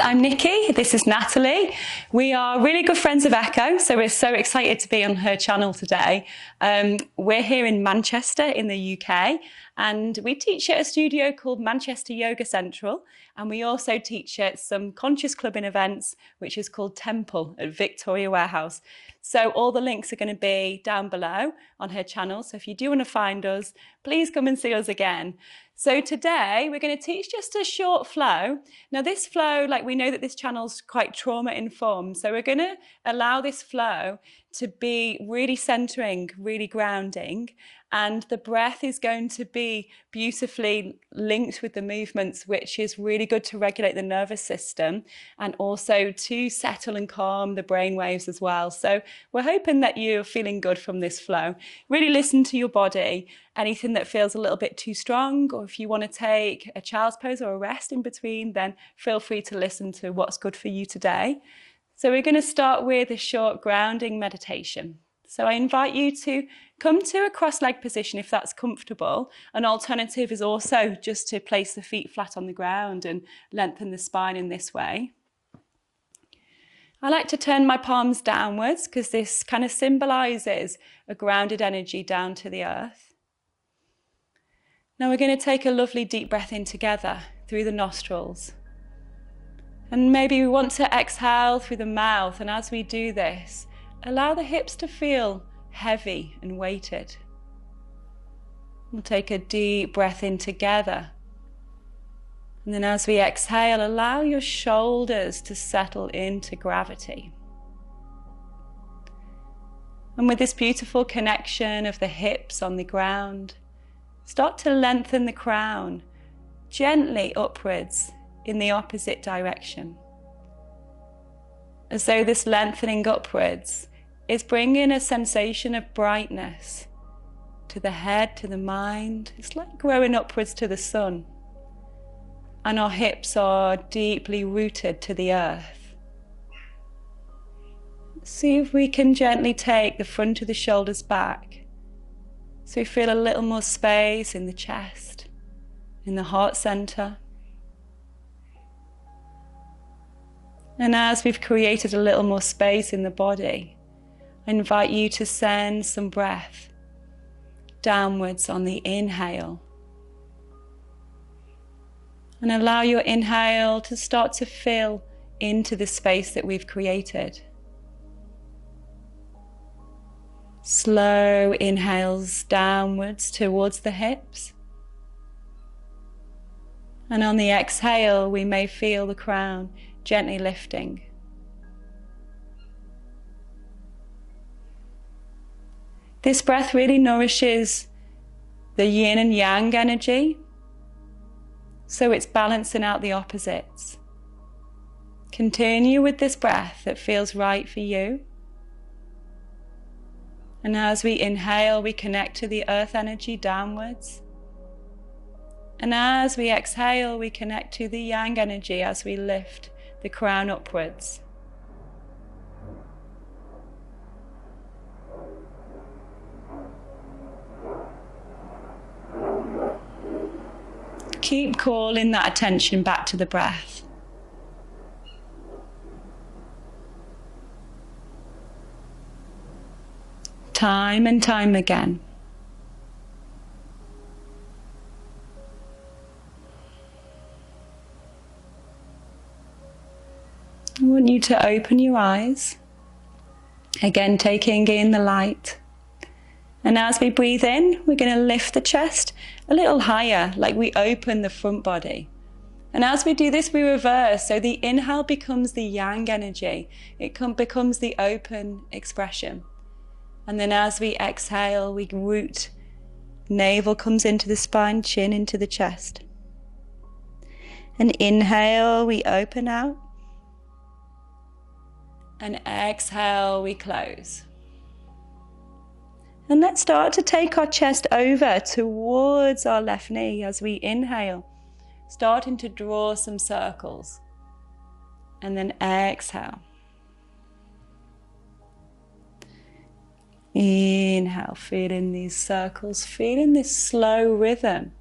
I'm Nikki, this is Natalie. We are really good friends of Echo, so we're so excited to be on her channel today. We're here in Manchester in the UK, and we teach at a studio called Manchester Yoga Central, and we also teach at some conscious clubbing events, which is called Temple at Victoria Warehouse. So all the links are going to be down below on her channel, so if you do want to find us, please come and see us again. So today we're going to teach just a short flow. Now this flow, like we know that this channel's quite trauma informed, so we're going to allow this flow to be really centering, really grounding, and the breath is going to be beautifully linked with the movements, which is really good to regulate the nervous system and also to settle and calm the brain waves as well. So we're hoping that you're feeling good from this flow. Really listen to your body. Anything that feels a little bit too strong, or if you want to take a child's pose or a rest in between, then feel free to listen to what's good for you today. So we're going to start with a short grounding meditation. So I invite you to come to a cross-leg position if that's comfortable. An alternative is also just to place the feet flat on the ground and lengthen the spine in this way. I like to turn my palms downwards because this kind of symbolizes a grounded energy down to the earth. Now we're going to take a lovely deep breath in together through the nostrils. And maybe we want to exhale through the mouth, and as we do this, allow the hips to feel heavy and weighted. We'll take a deep breath in together. And then as we exhale, allow your shoulders to settle into gravity. And with this beautiful connection of the hips on the ground, start to lengthen the crown gently upwards in the opposite direction. As though this lengthening upwards is bringing a sensation of brightness to the head, to the mind. It's like growing upwards to the sun. And our hips are deeply rooted to the earth. See if we can gently take the front of the shoulders back. So we feel a little more space in the chest, in the heart center. And as we've created a little more space in the body, I invite you to send some breath downwards on the inhale. And allow your inhale to start to fill into the space that we've created. Slow inhales downwards towards the hips. And on the exhale, we may feel the crown gently lifting. This breath really nourishes the yin and yang energy, so it's balancing out the opposites. Continue with this breath that feels right for you. And as we inhale, we connect to the earth energy downwards. And as we exhale, we connect to the yang energy as we lift the crown upwards. Keep calling that attention back to the breath. Time and time again. I want you to open your eyes, again taking in the light. And as we breathe in, we're going to lift the chest a little higher, like we open the front body. And as we do this, we reverse. So the inhale becomes the yang energy. It becomes the open expression. And then as we exhale, we root. Navel comes into the spine, chin into the chest. And inhale, we open out. And exhale, we close. And let's start to take our chest over towards our left knee as we inhale, starting to draw some circles. And then exhale. Inhale, feeling these circles, feeling this slow rhythm.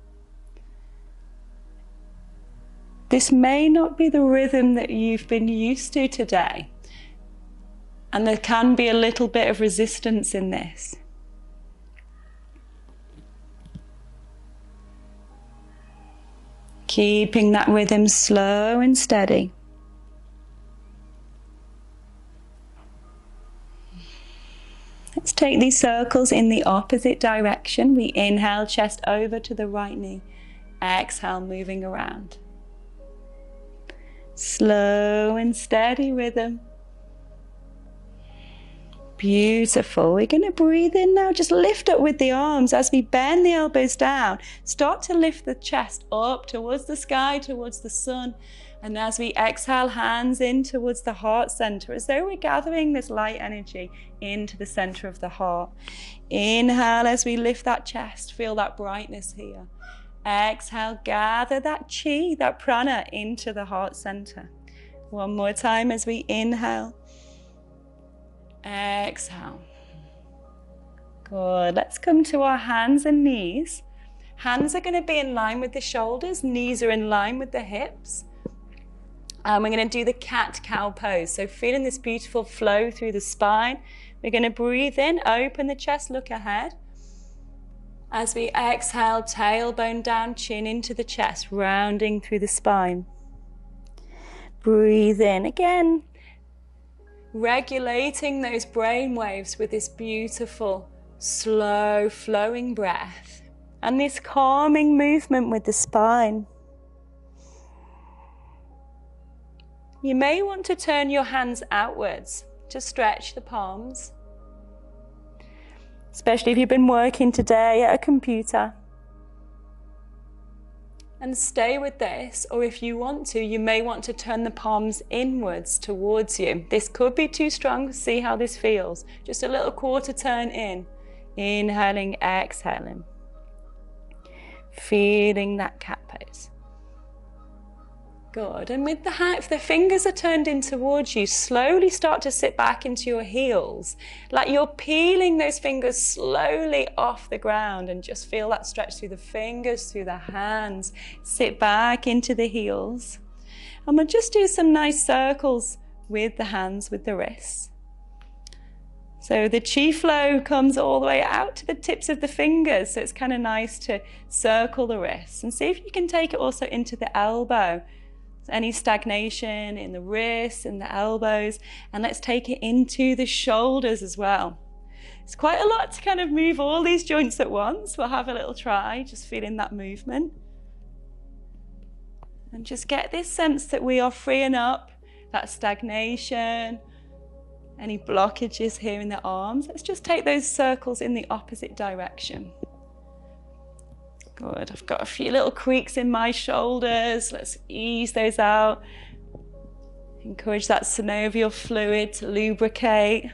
This may not be the rhythm that you've been used to today, and there can be a little bit of resistance in this. Keeping that rhythm slow and steady. Let's take these circles in the opposite direction. We inhale, chest over to the right knee. Exhale, moving around. Slow and steady rhythm. Beautiful. We're going to breathe in now. Just lift up with the arms as we bend the elbows down. Start to lift the chest up towards the sky, towards the sun. And as we exhale, hands in towards the heart center, as though we're gathering this light energy into the center of the heart. Inhale as we lift that chest. Feel that brightness here. Exhale, gather that chi, that prana into the heart center. One more time as we inhale. Exhale. Good. Let's come to our hands and knees. Hands are going to be in line with the shoulders. Knees are in line with the hips. And we're going to do the cat-cow pose. So feeling this beautiful flow through the spine. We're going to breathe in, open the chest, look ahead. As we exhale, tailbone down, chin into the chest, rounding through the spine. Breathe in again, regulating those brain waves with this beautiful, slow, flowing breath and this calming movement with the spine. You may want to turn your hands outwards to stretch the palms. Especially if you've been working today at a computer. And stay with this, or if you want to, you may want to turn the palms inwards towards you. This could be too strong. See how this feels. Just a little quarter turn in. Inhaling, exhaling. Feeling that cat pose. Good. And with if the fingers are turned in towards you, slowly start to sit back into your heels. Like you're peeling those fingers slowly off the ground, and just feel that stretch through the fingers, through the hands. Sit back into the heels. And we'll just do some nice circles with the hands, with the wrists. So the chi flow comes all the way out to the tips of the fingers. So it's kind of nice to circle the wrists. And see if you can take it also into the elbow. Any stagnation in the wrists and the elbows, and let's take it into the shoulders as well. It's quite a lot to kind of move all these joints at once. We'll have a little try, just feeling that movement. And just get this sense that we are freeing up that stagnation, any blockages here in the arms. Let's just take those circles in the opposite direction. Good, I've got a few little creaks in my shoulders. Let's ease those out. Encourage that synovial fluid to lubricate.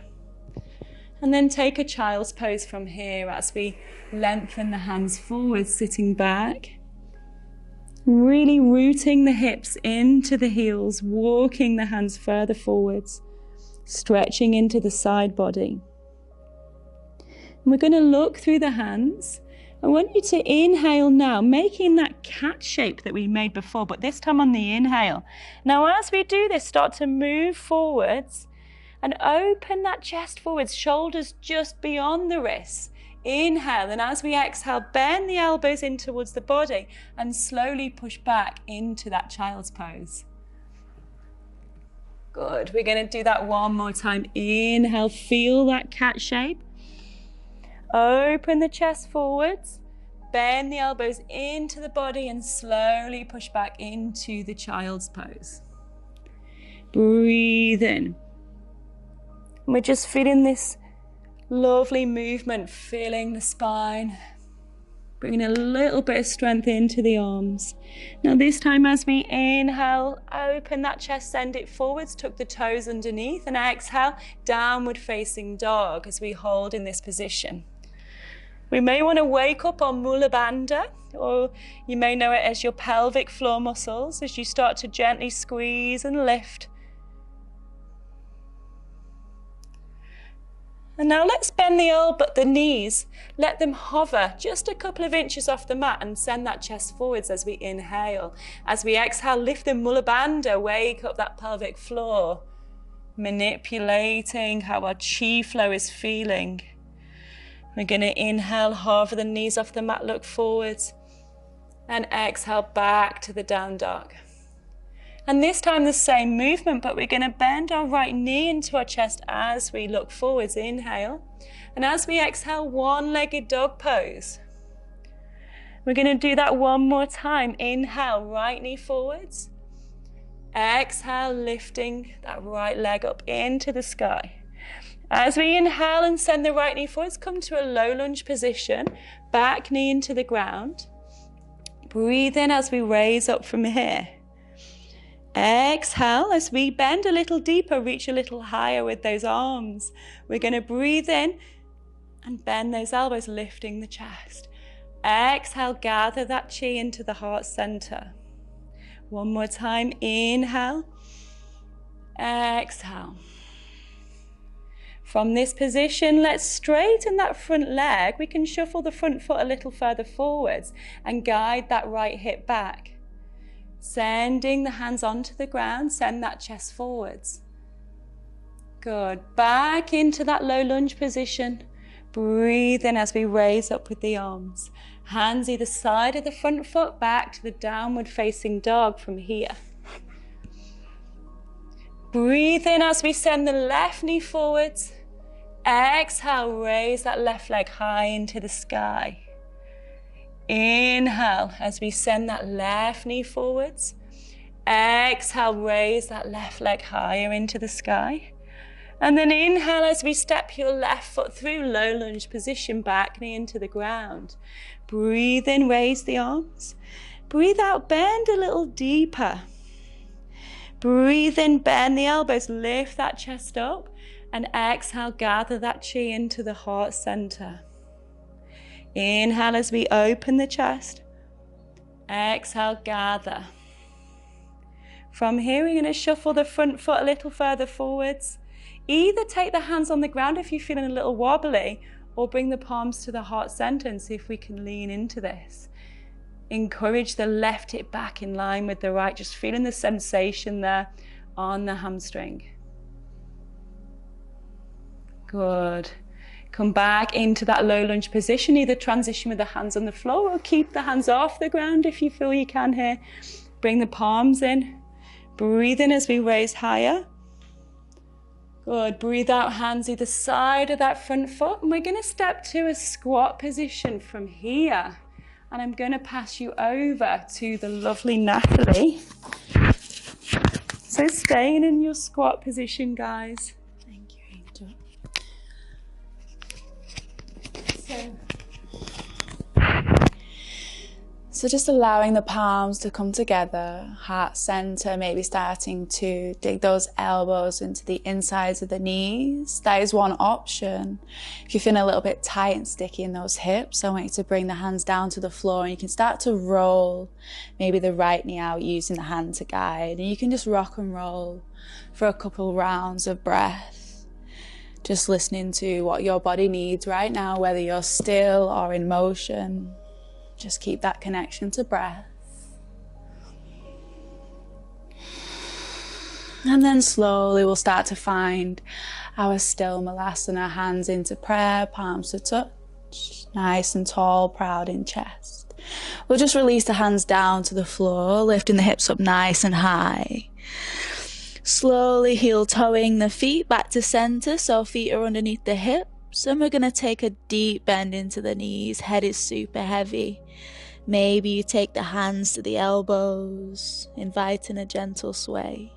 And then take a child's pose from here as we lengthen the hands forward, sitting back. Really rooting the hips into the heels, walking the hands further forwards, stretching into the side body. And we're going to look through the hands. I want you to inhale now, making that cat shape that we made before, but this time on the inhale. Now, as we do this, start to move forwards and open that chest forwards, shoulders just beyond the wrists. Inhale, and as we exhale, bend the elbows in towards the body and slowly push back into that child's pose. Good. We're going to do that one more time. Inhale, feel that cat shape. Open the chest forwards, bend the elbows into the body and slowly push back into the child's pose. Breathe in. We're just feeling this lovely movement, feeling the spine, bringing a little bit of strength into the arms. Now this time as we inhale, open that chest, send it forwards, tuck the toes underneath, and exhale, downward facing dog as we hold in this position. We may want to wake up on Mula Bandha, or you may know it as your pelvic floor muscles as you start to gently squeeze and lift. And now let's bend the knees. Let them hover just a couple of inches off the mat and send that chest forwards as we inhale. As we exhale, lift the Mula Bandha, wake up that pelvic floor, manipulating how our chi flow is feeling. We're going to inhale, hover the knees off the mat, look forwards, and exhale back to the down dog. And this time the same movement, but we're going to bend our right knee into our chest as we look forwards. Inhale. And as we exhale, one-legged dog pose. We're going to do that one more time. Inhale, right knee forwards. Exhale, lifting that right leg up into the sky. As we inhale and send the right knee forwards, come to a low lunge position. Back knee into the ground. Breathe in as we raise up from here. Exhale as we bend a little deeper, reach a little higher with those arms. We're going to breathe in and bend those elbows, lifting the chest. Exhale, gather that chi into the heart center. One more time, inhale, exhale. From this position, let's straighten that front leg. We can shuffle the front foot a little further forwards and guide that right hip back. Sending the hands onto the ground, send that chest forwards. Good. Back into that low lunge position. Breathe in as we raise up with the arms. Hands either side of the front foot, back to the downward facing dog from here. Breathe in as we send the left knee forwards. Exhale, raise that left leg high into the sky. Inhale as we send that left knee forwards. Exhale, raise that left leg higher into the sky. And then inhale as we step your left foot through low lunge position, back knee into the ground. Breathe in, raise the arms. Breathe out, bend a little deeper. Breathe in, bend the elbows, lift that chest up. And exhale, gather that chi into the heart center. Inhale as we open the chest. Exhale, gather. From here, we're going to shuffle the front foot a little further forwards. Either take the hands on the ground if you're feeling a little wobbly, or bring the palms to the heart center and see if we can lean into this. Encourage the left hip back in line with the right, just feeling the sensation there on the hamstring. Good. Come back into that low lunge position, either transition with the hands on the floor or keep the hands off the ground if you feel you can here. Bring the palms in. Breathe in as we raise higher. Good. Breathe out, hands either side of that front foot. And we're going to step to a squat position from here. And I'm going to pass you over to the lovely Natalie. So staying in your squat position, guys. Thank you, Angel. So just allowing the palms to come together, heart center, maybe starting to dig those elbows into the insides of the knees. That is one option. If you're feeling a little bit tight and sticky in those hips, I want you to bring the hands down to the floor and you can start to roll maybe the right knee out using the hand to guide. And you can just rock and roll for a couple rounds of breath. Just listening to what your body needs right now, whether you're still or in motion. Just keep that connection to breath. And then slowly we'll start to find our still malasana, hands into prayer, palms to touch, nice and tall, proud in chest. We'll just release the hands down to the floor, lifting the hips up nice and high. Slowly heel toeing the feet back to center, so feet are underneath the hips. And we're going to take a deep bend into the knees. Head is super heavy. Maybe you take the hands to the elbows, inviting a gentle sway.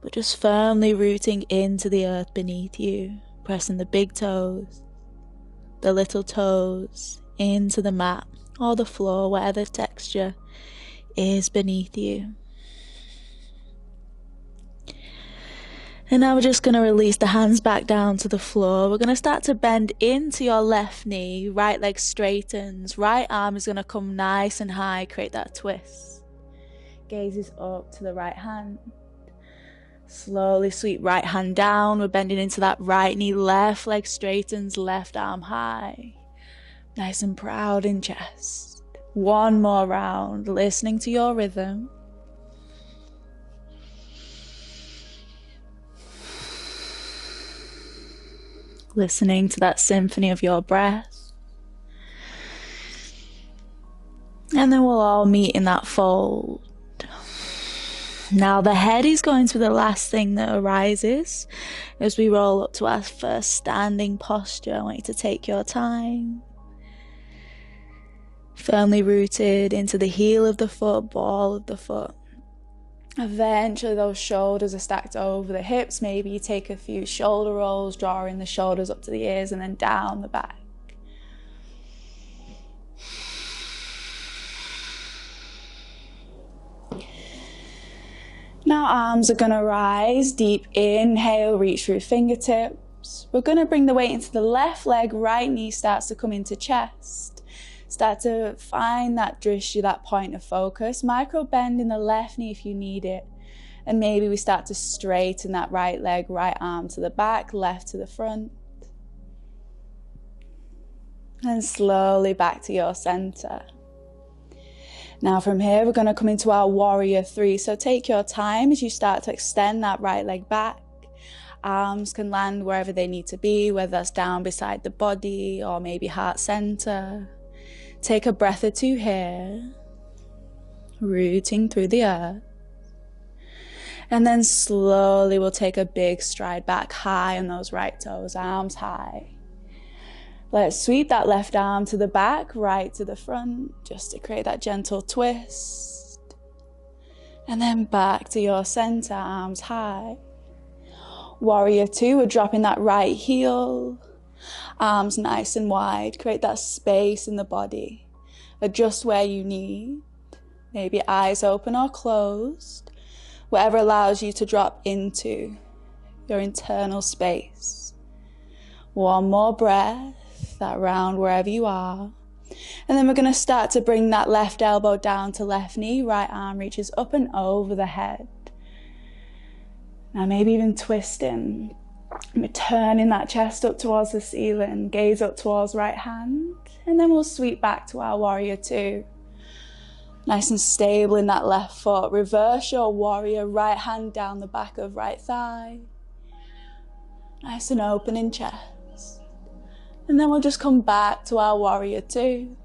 But just firmly rooting into the earth beneath you. Pressing the big toes, the little toes into the mat or the floor, where the texture is beneath you. And now we're just going to release the hands back down to the floor. We're going to start to bend into your left knee. Right leg straightens. Right arm is going to come nice and high. Create that twist. Gaze is up to the right hand. Slowly sweep right hand down. We're bending into that right knee, left leg straightens, left arm high. Nice and proud in chest. One more round, listening to your rhythm. Listening to that symphony of your breath. And then we'll all meet in that fold. Now the head is going to be the last thing that arises as we roll up to our first standing posture. I want you to take your time. Firmly rooted into the heel of the foot, ball of the foot. Eventually those shoulders are stacked over the hips. Maybe you take a few shoulder rolls, drawing the shoulders up to the ears and then down the back. Now arms are going to rise, deep inhale, reach through fingertips. We're going to bring the weight into the left leg, right knee starts to come into chest. Start to find that drishti, that point of focus. Micro bend in the left knee if you need it. And maybe we start to straighten that right leg, right arm to the back, left to the front. And slowly back to your center. Now from here, we're going to come into our warrior three. So take your time as you start to extend that right leg back. Arms can land wherever they need to be, whether that's down beside the body or maybe heart center. Take a breath or two here, rooting through the earth. And then slowly we'll take a big stride back high on those right toes, arms high. Let's sweep that left arm to the back, right to the front, just to create that gentle twist. And then back to your center, arms high. Warrior two, we're dropping that right heel. Arms nice and wide, create that space in the body. Adjust where you need. Maybe eyes open or closed. Whatever allows you to drop into your internal space. One more breath, that round wherever you are. And then we're going to start to bring that left elbow down to left knee. Right arm reaches up and over the head. Now maybe even twisting. We're turning that chest up towards the ceiling, gaze up towards right hand, and then we'll sweep back to our warrior two. Nice and stable in that left foot. Reverse your warrior, right hand down the back of right thigh. Nice and open in chest. And then we'll just come back to our warrior two.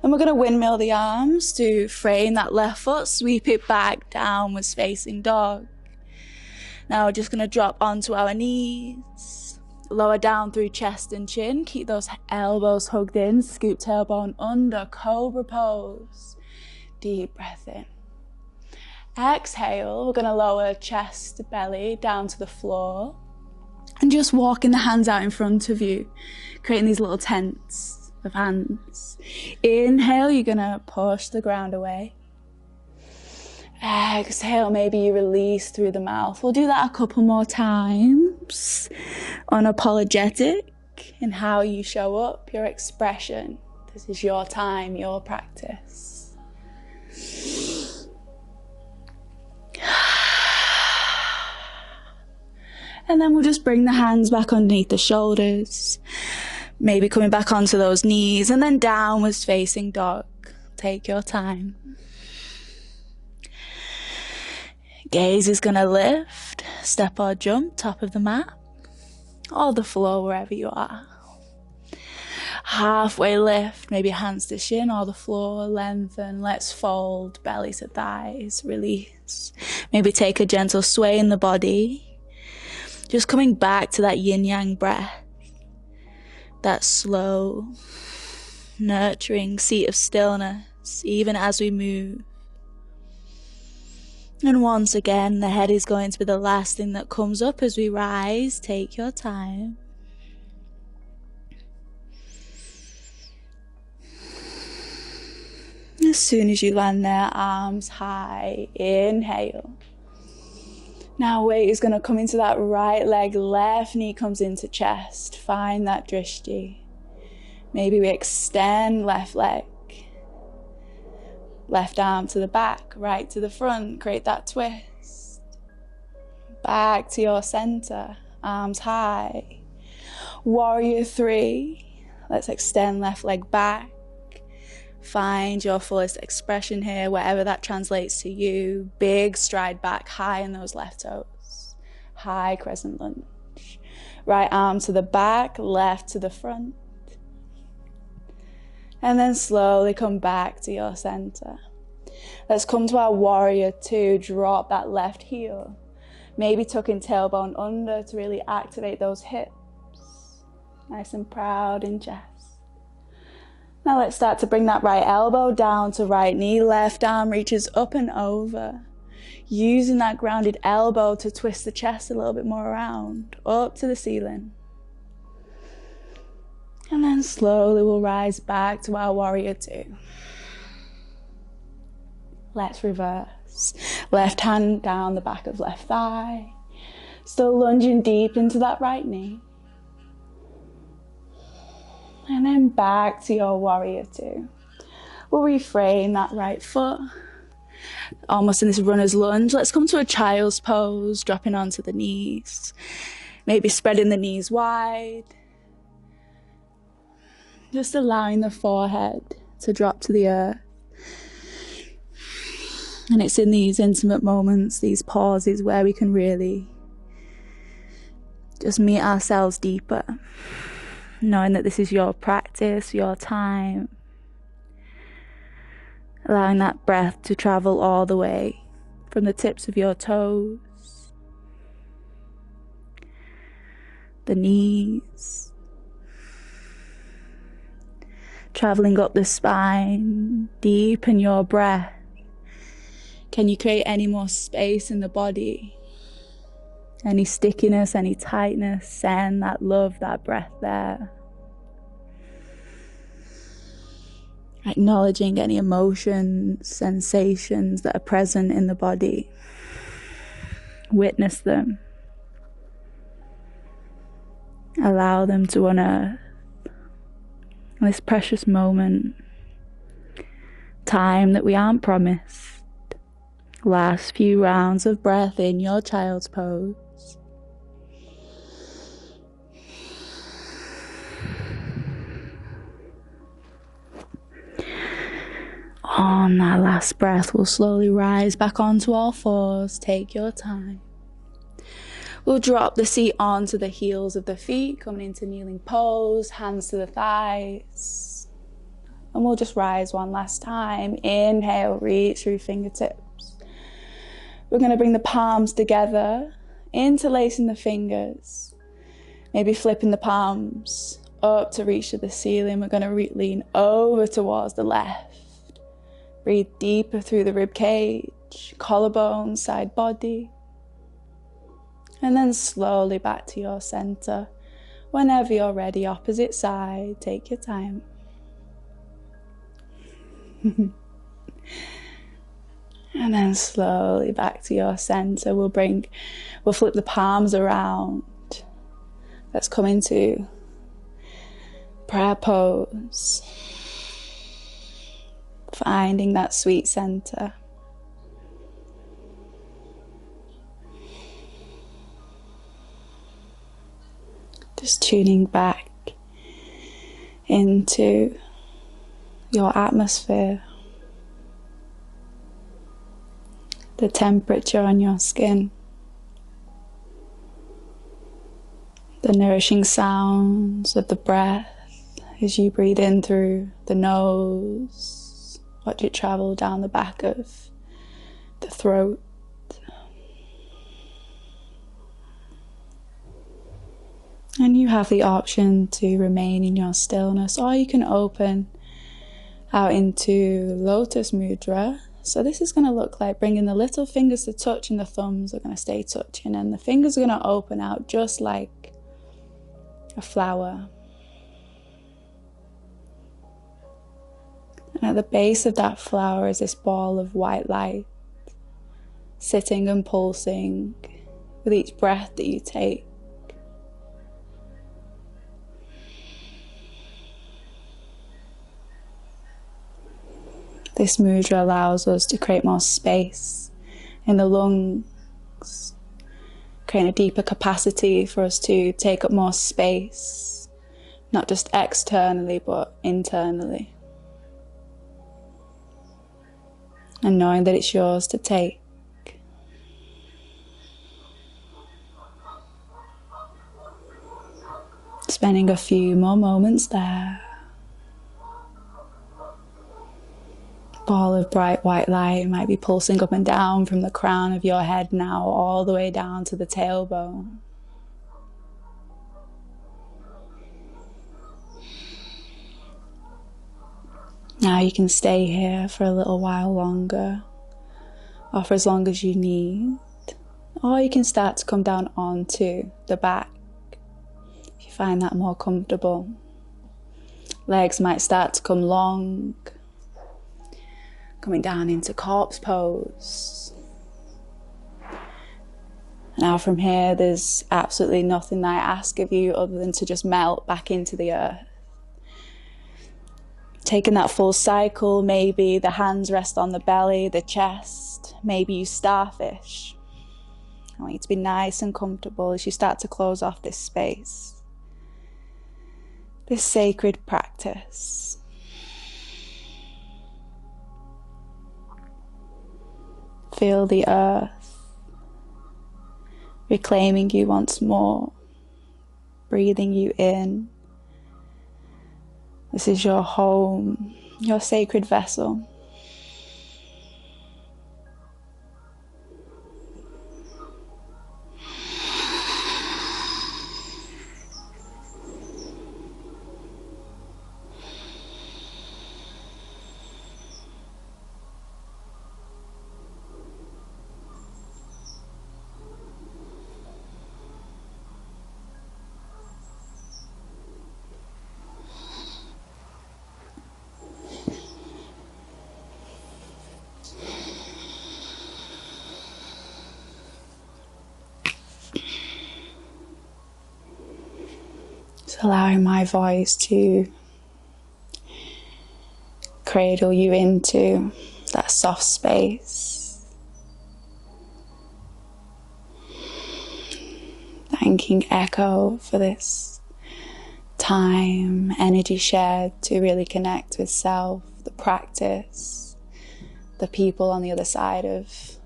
And we're going to windmill the arms to frame that left foot, sweep it back, downwards facing dog. Now we're just going to drop onto our knees, lower down through chest and chin, keep those elbows hugged in, scoop tailbone under, cobra pose. Deep breath in. Exhale, we're going to lower chest, belly down to the floor and just walking the hands out in front of you, creating these little tents of hands. Inhale, you're going to push the ground away. Exhale, maybe you release through the mouth. We'll do that a couple more times. Unapologetic in how you show up, your expression. This is your time, your practice. And then we'll just bring the hands back underneath the shoulders. Maybe coming back onto those knees and then downwards facing dog. Take your time. Gaze is going to lift, step or jump, top of the mat, or the floor wherever you are. Halfway lift, maybe hands to shin or the floor, lengthen, let's fold, belly to thighs, release. Maybe take a gentle sway in the body, just coming back to that yin-yang breath, that slow, nurturing seat of stillness, even as we move. And once again, the head is going to be the last thing that comes up as we rise. Take your time. As soon as you land there, arms high, inhale. Now weight is going to come into that right leg, left knee comes into chest. Find that drishti. Maybe we extend left leg. Left arm to the back, right to the front, create that twist. back to your center, arms high. Warrior 3. Let's extend left leg back. Find your fullest expression here, wherever that translates to you. Big stride back, high in those left toes. High crescent lunge. Right arm to the back, left to the front. And then slowly come back to your center. Let's come to our warrior 2. Drop that left heel. Maybe tucking tailbone under to really activate those hips. Nice and proud in chest. Now let's start to bring that right elbow down to right knee. Left arm reaches up and over. Using that grounded elbow to twist the chest a little bit more around, up to the ceiling. And then slowly we'll rise back to our warrior 2. Let's reverse. Left hand down the back of left thigh. Still lunging deep into that right knee. And then back to your warrior 2. We'll reframe that right foot. Almost in this runner's lunge. Let's come to a child's pose, dropping onto the knees. Maybe spreading the knees wide. Just allowing the forehead to drop to the earth. And it's in these intimate moments, these pauses, where we can really just meet ourselves deeper. Knowing that this is your practice, your time. Allowing that breath to travel all the way from the tips of your toes, the knees, traveling up the spine, deepen your breath. Can you create any more space in the body? Any stickiness, any tightness, send that love, that breath there. Acknowledging any emotions, sensations that are present in the body. Witness them. Allow them to unearth this precious moment, time that we aren't promised. Last few rounds of breath in your child's pose. On that last breath, we'll slowly rise back onto all fours. Take your time. We'll drop the seat onto the heels of the feet, coming into kneeling pose, hands to the thighs. And we'll just rise one last time. Inhale, reach through fingertips. We're going to bring the palms together, interlacing the fingers. Maybe flipping the palms up to reach to the ceiling. We're going to lean over towards the left. Breathe deeper through the rib cage, collarbone, side body. And then slowly back to your center. Whenever you're ready, opposite side, take your time. And then slowly back to your center. We'll flip the palms around. Let's come into prayer pose. Finding that sweet center. Just tuning back into your atmosphere, the temperature on your skin, the nourishing sounds of the breath as you breathe in through the nose, watch it travel down the back of the throat. And you have the option to remain in your stillness, or you can open out into Lotus Mudra. So this is going to look like bringing the little fingers to touch and the thumbs are going to stay touching, and the fingers are going to open out just like a flower. And at the base of that flower is this ball of white light, sitting and pulsing with each breath that you take. This mudra allows us to create more space in the lungs, creating a deeper capacity for us to take up more space, not just externally but internally. And knowing that it's yours to take. Spending a few more moments there. Ball of bright white light might be pulsing up and down from the crown of your head now, all the way down to the tailbone. Now you can stay here for a little while longer, or for as long as you need, or you can start to come down onto the back if you find that more comfortable. Legs might start to come long, coming down into corpse pose. Now from here, there's absolutely nothing that I ask of you other than to just melt back into the earth. Taking that full cycle, maybe the hands rest on the belly, the chest, maybe you starfish. I want you to be nice and comfortable as you start to close off this space, this sacred practice. Feel the earth reclaiming you once more, breathing you in. This is your home, your sacred vessel. Allowing my voice to cradle you into that soft space. Thanking Echo for this time, energy shared to really connect with self, the practice, the people on the other side of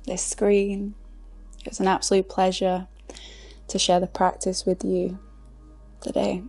this screen. It was an absolute pleasure to share the practice with you today.